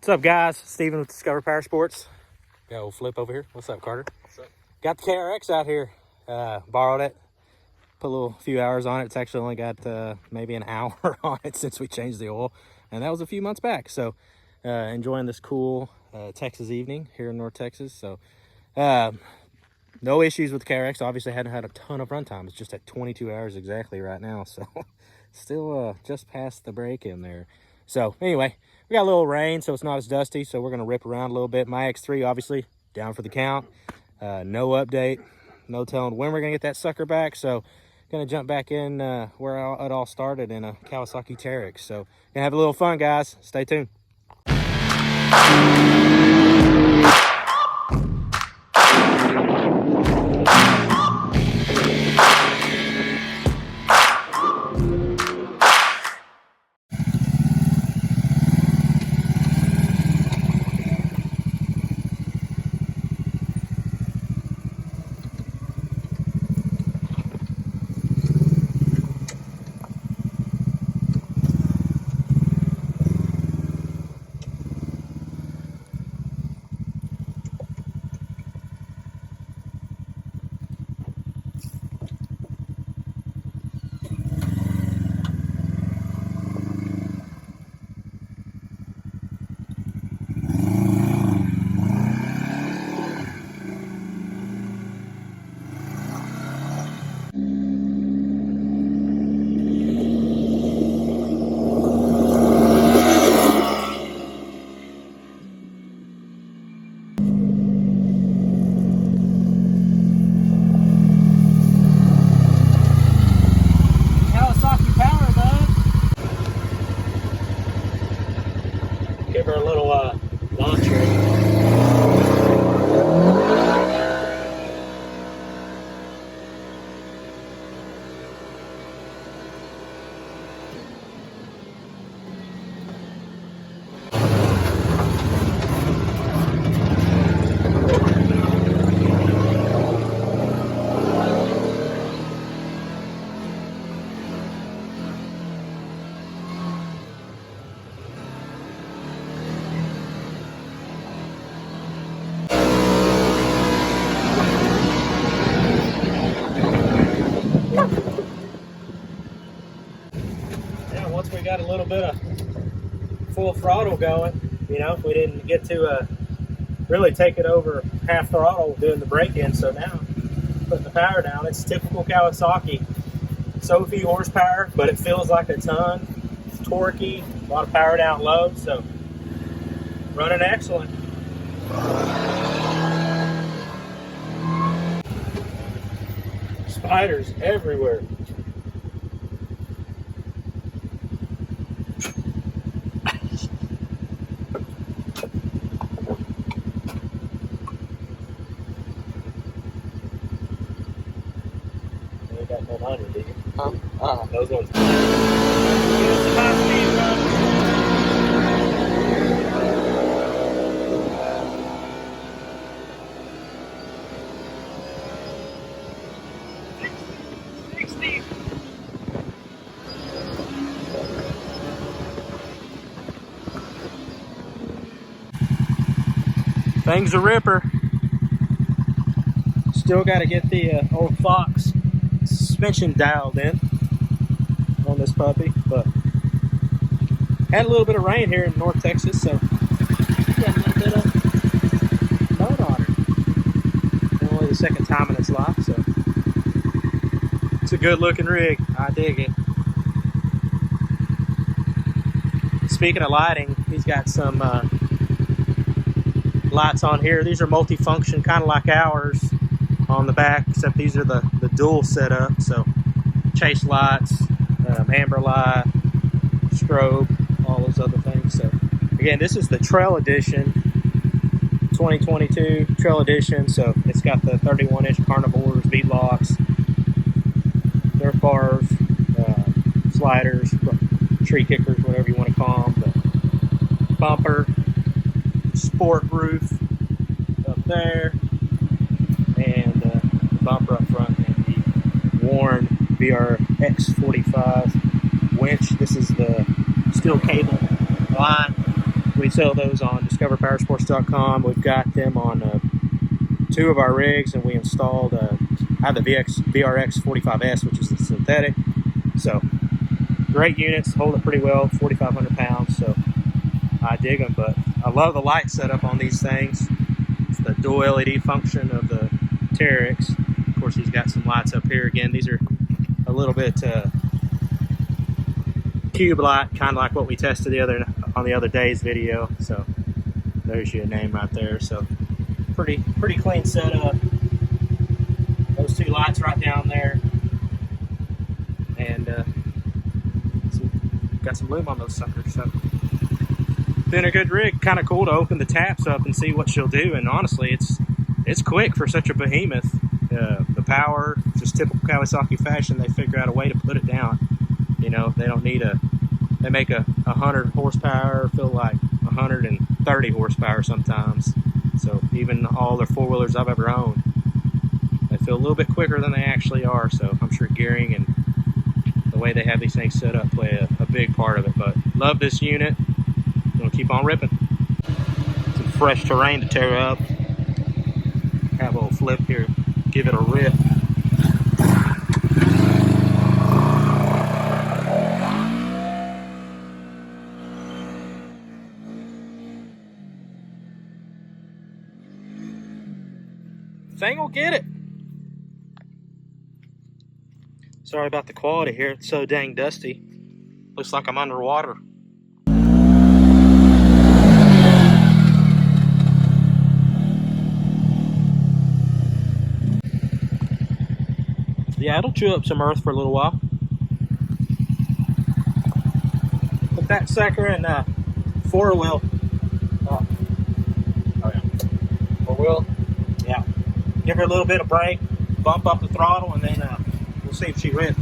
What's up, guys? Steven with Discover Power Sports. Got old Flip over here. What's up, Carter? What's up? Got the KRX out here. Borrowed it. Put a few hours on it. It's actually only got maybe an hour on it since we changed the oil. And that was a few months back. So enjoying this cool Texas evening here in North Texas. So no issues with the KRX. Obviously hadn't had a ton of runtime. It's just at 22 hours exactly right now. So still just past the break in there. So anyway, we got a little rain, so it's not as dusty. So we're going to rip around a little bit. My X3, obviously, down for the count. No update. No telling when we're going to get that sucker back. So going to jump back in where it all started in a Kawasaki Teryx. So going to have a little fun, guys. Stay tuned. Give her a little launcher. Once we got a little bit of full throttle going, you know, we didn't get to really take it over half throttle doing the break-in. So now putting the power down, it's typical Kawasaki. So few horsepower, but it feels like a ton. It's torquey, a lot of power down low, so running excellent. Spiders everywhere. You got 100, do you? Huh? Those ones. Give us a high speed run. Thing's a ripper. Still got to get the old Fox suspension dialed in on this puppy, but had a little bit of rain here in North Texas, so got a little bit of mud on her. Only the second time in its life, so it's a good looking rig. I dig it. Speaking of lighting, he's got some lights on here. These are multi-function, kind of like ours on the back, except these are the dual setup. So chase lights, amber light, strobe, all those other things. So again, this is the Trail Edition, 2022 Trail Edition. So it's got the 31-inch carnivores, V-locks, dirt bars, sliders, tree kickers, whatever you want to call them. The bumper, sport roof up there, and the bumper up front, and the worn VRX45 winch. This is the steel cable line We sell those on discoverpowersports.com. We've got them on 2 of our rigs, and we installed I have the VRX 45S, which is the synthetic. So great units, hold it pretty well, 4,500 pounds. So I dig them, but I love the light setup on these things. It's the dual LED function of the Teryx. Of course, he's got some lights up here. Again, these are a little bit cube light, kind of like what we tested on the other day's video. So there's your name right there. So pretty clean setup. Those 2 lights right down there, and got some lume on those suckers. So been a good rig. Kind of cool to open the taps up and see what she'll do. And honestly, it's quick for such a behemoth. The power, just typical Kawasaki fashion, they figure out a way to put it down. You know, they don't need they make a 100 horsepower feel like 130 horsepower sometimes. So even all their 4-wheelers I've ever owned, they feel a little bit quicker than they actually are. So I'm sure gearing and the way they have these things set up play a big part of it. But love this unit. I'm gonna keep on ripping. Some fresh terrain to tear up. Have a little flip here, give it a rip. Thing will get it. Sorry about the quality here. It's so dang dusty. Looks like I'm underwater. Yeah, it'll chew up some earth for a little while. Put that sucker in 4-wheel. Oh yeah. 4-wheel? Yeah. Give her a little bit of brake, bump up the throttle, and then we'll see if she rips.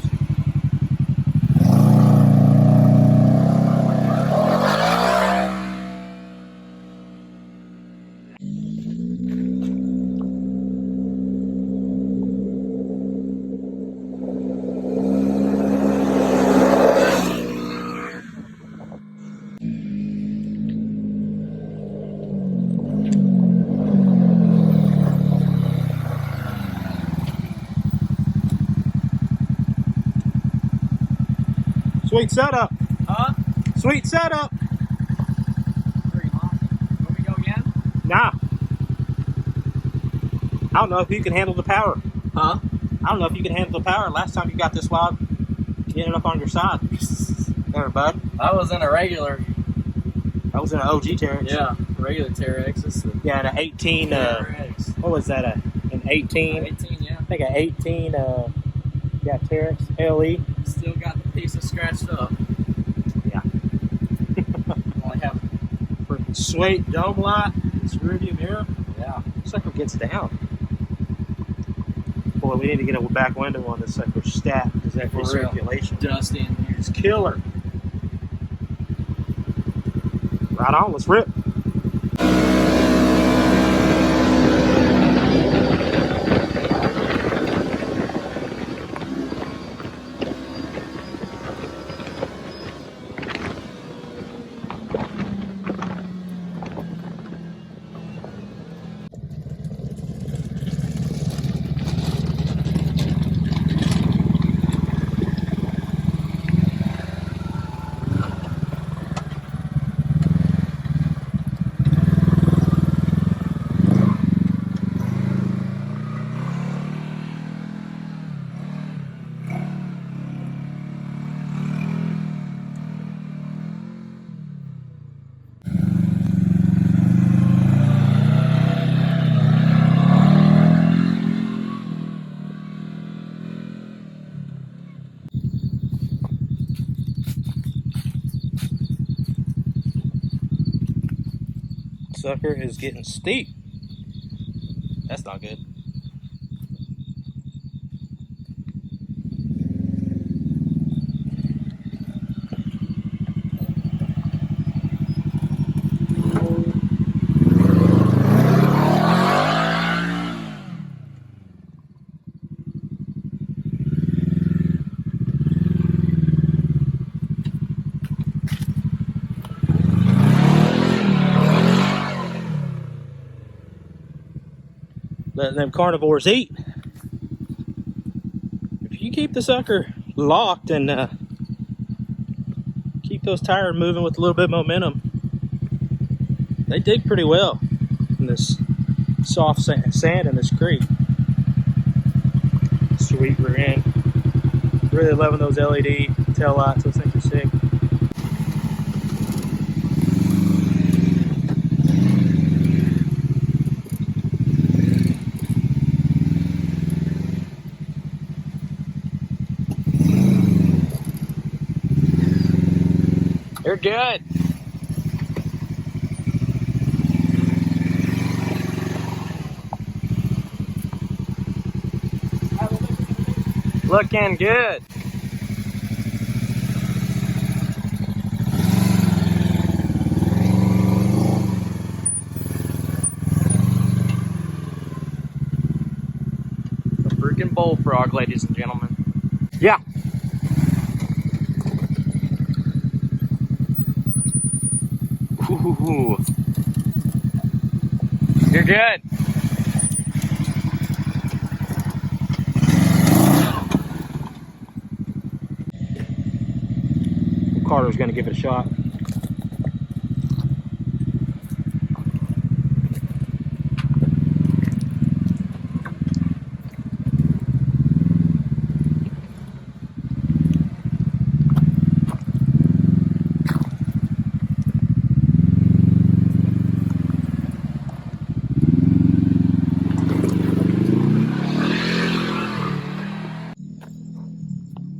Sweet setup. Huh? Sweet setup. Pretty hot. Want me to go again? Nah. I don't know if you can handle the power. Huh? I don't know if you can handle the power. Last time you got this wild, you ended up on your side. There, bud. I was in a regular. I was in an OG Teryx. Yeah, regular Teryx. It's the Yeah, an 18. KRX. What was that? An 18? 18, yeah. I think an 18. Yeah, Teryx LE. Still got the pieces scratched up. Yeah. Only have. Freaking sweet dome light. This rearview mirror. Yeah. Sucker gets down. Boy, we need to get a back window on this sucker stat because that For real. circulation. Dusty in here. It's killer. Right on, let's rip. Sucker is getting steep. That's not good. letting them carnivores eat. If you keep the sucker locked and keep those tires moving with a little bit of momentum, they dig pretty well in this soft sand in this creek. Sweet rear end. Really loving those LED tail lights. Those things are sick. You're good. Looking good. A freaking bullfrog, ladies and gentlemen. Yeah. Ooh. You're good. Carter's gonna give it a shot.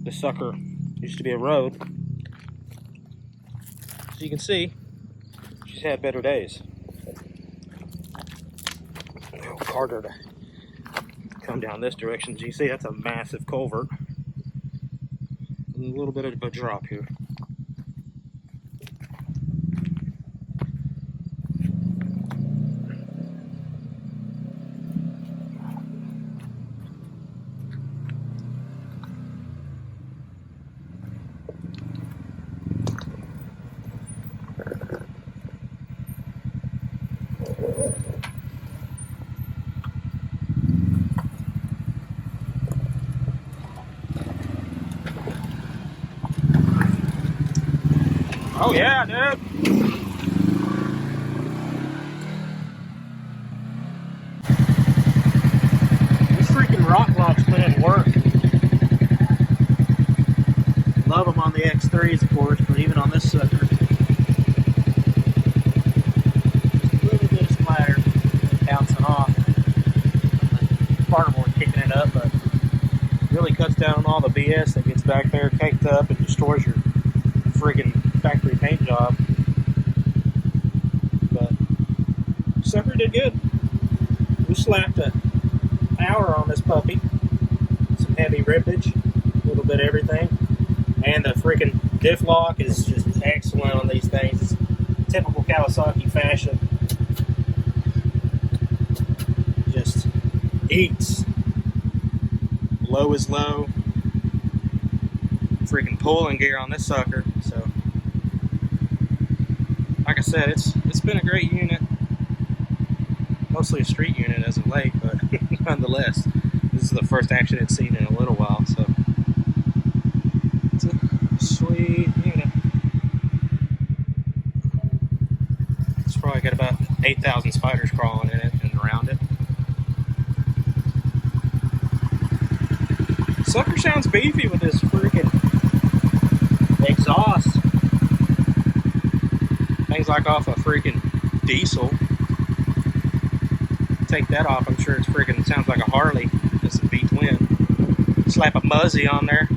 This sucker used to be a road. As you can see, she's had better days. Oh, Carter to come down this direction. As you see, that's a massive culvert. A little bit of a drop here. Oh yeah, dude. These freaking rock blocks put in work. Love them on the X3s, of course, but even on this sucker, just a little bit of splatter bouncing off. The carnivore kicking it up, but really cuts down on all the BS that gets back there caked up and destroys your friggin' factory paint job. But sucker did good. We slapped an hour on this puppy. Some heavy rippage, a little bit of everything. And the freaking diff lock is just excellent on these things. It's typical Kawasaki fashion. Just eats. Low is low. Freaking pulling gear on this sucker. So, like I said, it's been a great unit. Mostly a street unit as of late, but nonetheless, this is the first action it's seen in a little while. So, it's a sweet unit. It's probably got about 8,000 spiders crawling in it and around it. Sucker sounds beefy with this freaking exhaust. Things like off a freaking diesel. Take that off, I'm sure it's freaking sounds like a Harley. It's a V-twin. Slap a Muzzy on there.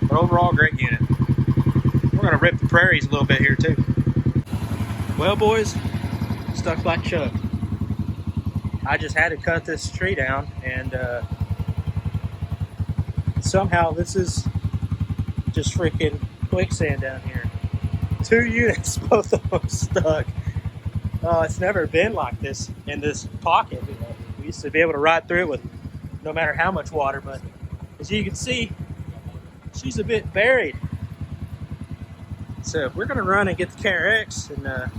But overall, great unit. We're gonna rip the prairies a little bit here too. Well, boys, stuck like Chuck. I just had to cut this tree down, and somehow this is just freaking quicksand down here. 2 units, both of them stuck. It's never been like this in this pocket. We used to be able to ride through it with no matter how much water, but as you can see, she's a bit buried. So we're gonna run and get the KRX and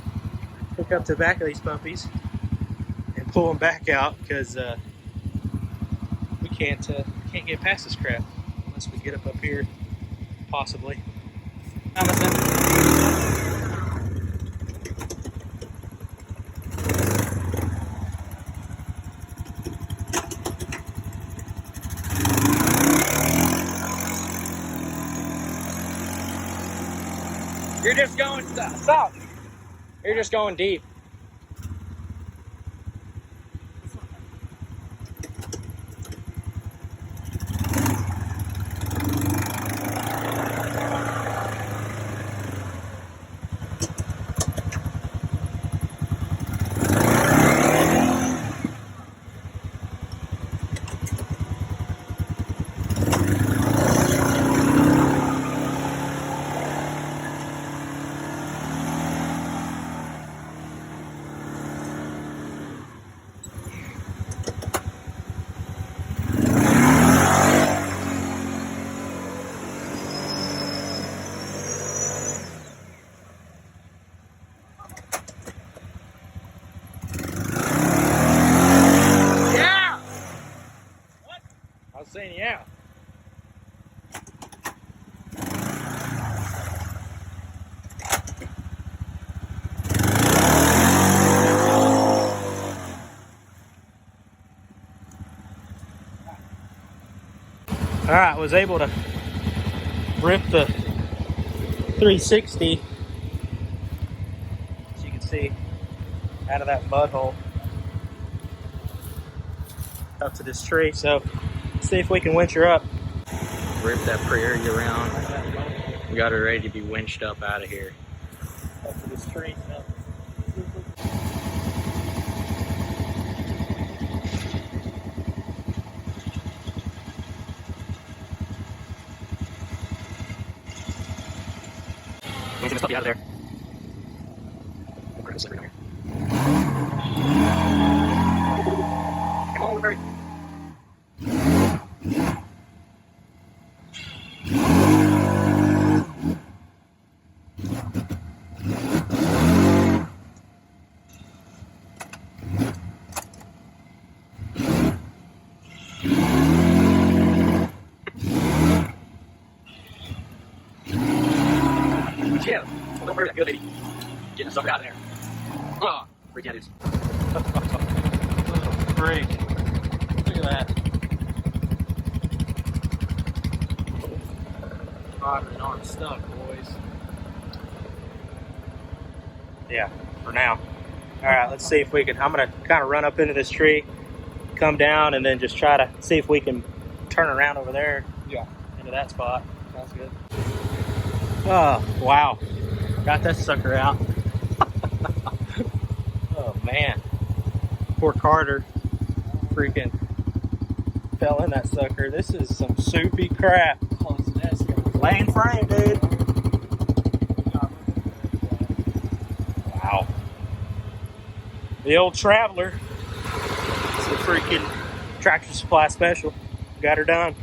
hook up to the back of these puppies and pull them back out because we can't get past this crap unless we get up here, possibly. You're just going south. You're just going deep. Saying yeah. All right, was able to rip the 360, as you can see, out of that mud hole up to this tree. So see if we can winch her up. Rip that Prairie around. We got her ready to be winched up out of here. Up to this tree. Winching this puppy out of there. Grab this sucker down here. Come on, Prairie. Yeah, don't worry, that good lady. Getting the sucker out of there. Oh, freak out, dudes. Freak. Look at that. Father and arm stuck, boys. Yeah, for now. All right, let's see if we can. I'm gonna kind of run up into this tree, come down, and then just try to see if we can turn around over there. Yeah. Into that spot. Sounds good. Oh, wow. Got that sucker out. Oh, man. Poor Carter. Freaking fell in that sucker. This is some soupy crap. Laying frame, dude. Wow. The old Traveler. It's a freaking Tractor Supply special. Got her done.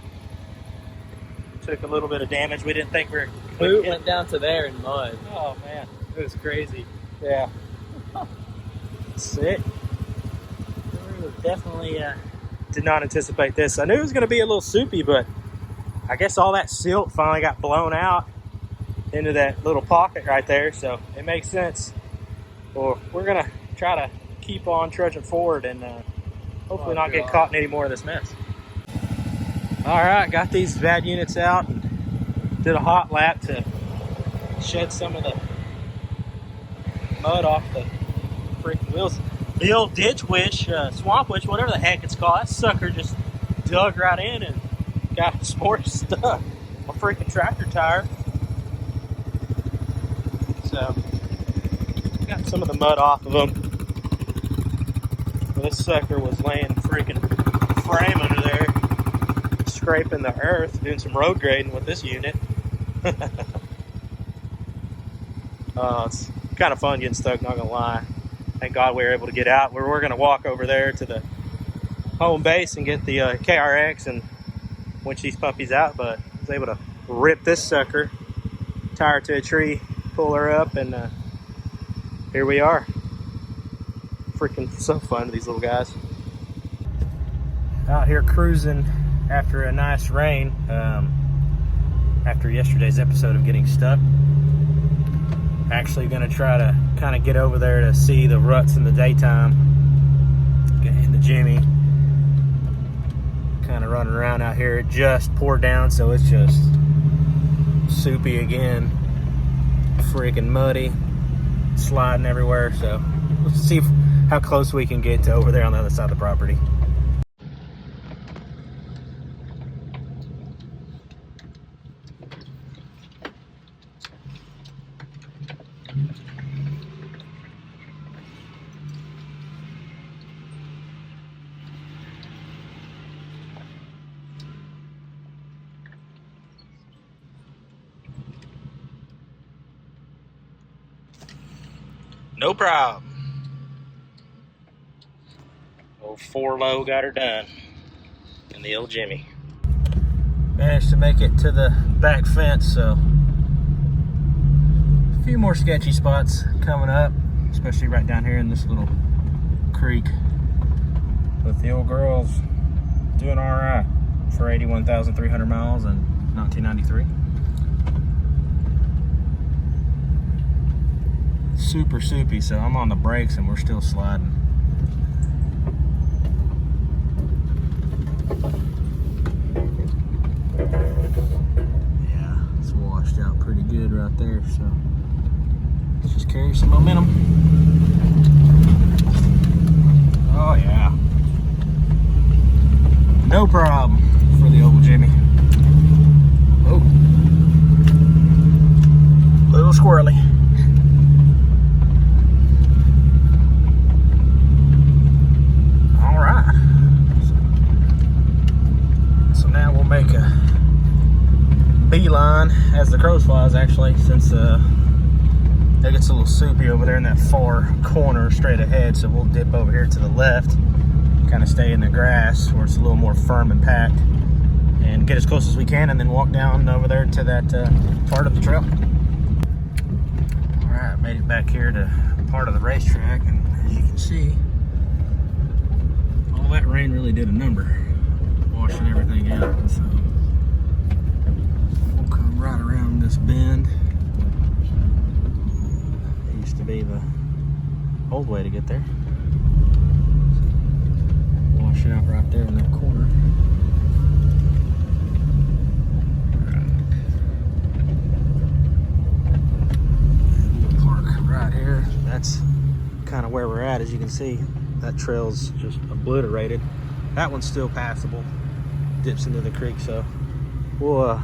Took a little bit of damage. We didn't think we were... Boot went down to there in mud. Oh, man. It was crazy. Yeah. Sick. We definitely did not anticipate this. I knew it was going to be a little soupy, but I guess all that silt finally got blown out into that little pocket right there, so it makes sense. Well, we're going to try to keep on trudging forward and hopefully not get caught in any more of this mess. All right, got these bad units out and did a hot lap to shed some of the mud off the freaking wheels. The old ditch witch, swamp witch, whatever the heck it's called, that sucker just dug right in and got some more stuff. My freaking tractor tire. So, got some of the mud off of them. This sucker was laying freaking frame under there, scraping the earth, doing some road grading with this unit. It's kind of fun getting stuck, not gonna lie. Thank God we were able to get out. We're gonna walk over there to the home base and get the KRX and winch these puppies out, but I was able to rip this sucker, tie her to a tree, pull her up, and here we are. freaking so fun to these little guys. Out here cruising after a nice rain, after yesterday's episode of getting stuck. Actually gonna try to kind of get over there to see the ruts in the daytime. In the Jimmy. Kind of running around out here. It just poured down, so it's just soupy again. Freaking muddy. Sliding everywhere, so let's see how close we can get to over there on the other side of the property. No problem. Old 4-low got her done in the old Jimmy. Managed to make it to the back fence, so a few more sketchy spots coming up, especially right down here in this little creek. But the old girl's doing all right for 81,300 miles in 1993. Super soupy, so I'm on the brakes and we're still sliding. Yeah, it's washed out pretty good right there, so let's just carry some momentum. Oh yeah, no problem for the old Jimmy. Oh, little squirrely. Make a beeline as the crow flies, actually, since it gets a little soupy over there in that far corner straight ahead. So we'll dip over here to the left, kind of stay in the grass where it's a little more firm and packed, and get as close as we can, and then walk down over there to that part of the trail. All right, made it back here to part of the racetrack, and as you can see, all that rain really did a number, washing everything out. So we'll come right around this bend. It used to be the old way to get there. Wash it out right there in that corner. We'll park right here. That's kind of where we're at. As you can see, that trail's just obliterated. That one's still passable. Dips into the creek, so we'll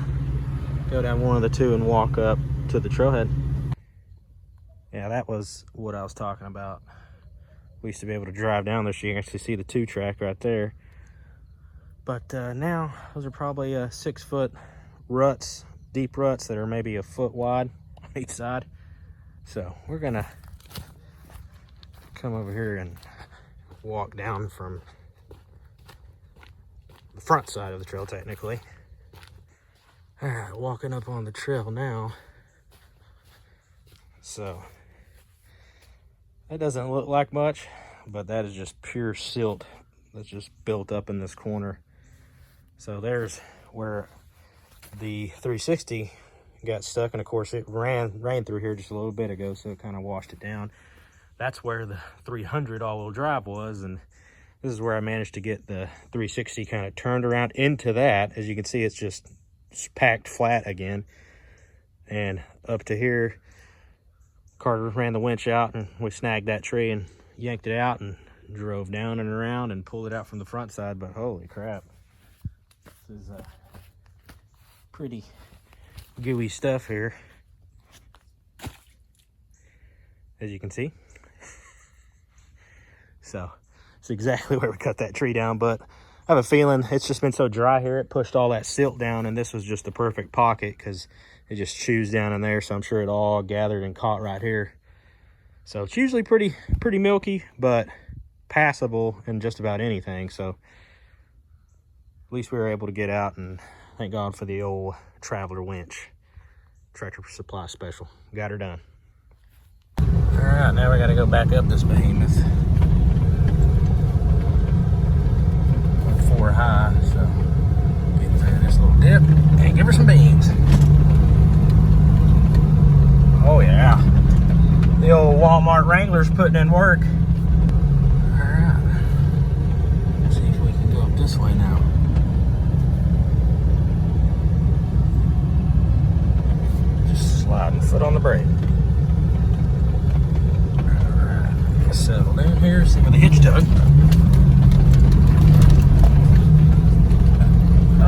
go down one of the two and walk up to the trailhead. Yeah, that was what I was talking about. We used to be able to drive down there so you can actually see the 2-track right there. But now those are probably 6-foot ruts, deep ruts that are maybe a foot wide on each side. So we're gonna come over here and walk down from the front side of the trail, technically. All right, walking up on the trail now. So that doesn't look like much, but that is just pure silt that's just built up in this corner. So there's where the 360 got stuck, and of course it ran through here just a little bit ago, so it kind of washed it down. That's where the 300 all-wheel drive was, and this is where I managed to get the 360 kind of turned around into that. As you can see, it's just packed flat again. And up to here, Carter ran the winch out and we snagged that tree and yanked it out and drove down and around and pulled it out from the front side. But holy crap, this is pretty gooey stuff here, as you can see. So it's exactly where we cut that tree down, but I have a feeling it's just been so dry here, it pushed all that silt down, and this was just the perfect pocket because it just chews down in there. So I'm sure it all gathered and caught right here. So it's usually pretty milky, but passable in just about anything. So at least we were able to get out, and thank God for the old Traveler winch. Tractor Supply special. Got her done. All right, now we got to go back up this behemoth. we're high, so get through this little dip and give her some beans. Oh yeah, the old Walmart Wrangler's putting in work. All right, let's see if we can go up this way now. Just sliding foot on the brake. All right, let's settle down here, see where the hitch dug.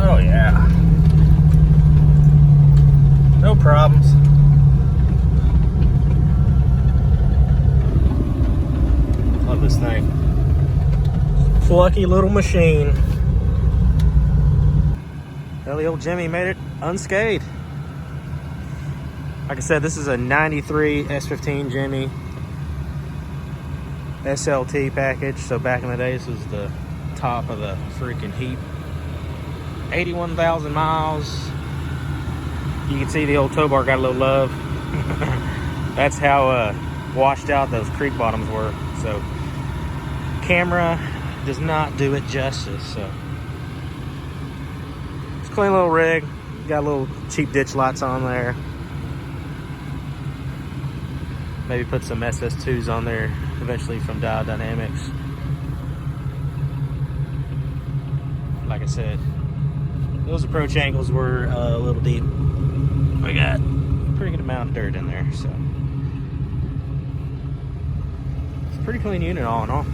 Oh yeah, no problems. Love this thing. Plucky little machine. Well, the old Jimmy made it unscathed. Like I said, this is a 93 S15 Jimmy SLT package. So back in the day, this was the top of the freaking heap. 81,000 miles. You can see the old tow bar got a little love. That's how washed out those creek bottoms were. So camera does not do it justice. So it's a clean little rig. Got little cheap ditch lights on there. Maybe put some SS2s on there eventually from Dial Dynamics. Like I said, those approach angles were a little deep. We got a pretty good amount of dirt in there, so it's a pretty clean unit all in all.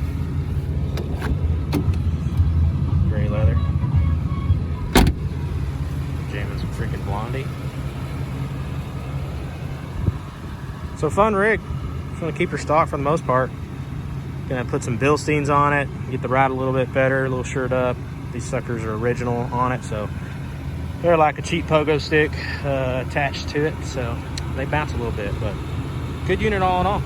Gray leather. Jamming some freaking Blondie. So fun rig. Just gonna keep her stock for the most part. Gonna put some Bilsteins on it, get the ride a little bit better, a little shored up. These suckers are original on it, so they're like a cheap pogo stick attached to it, so they bounce a little bit, but good unit all in all.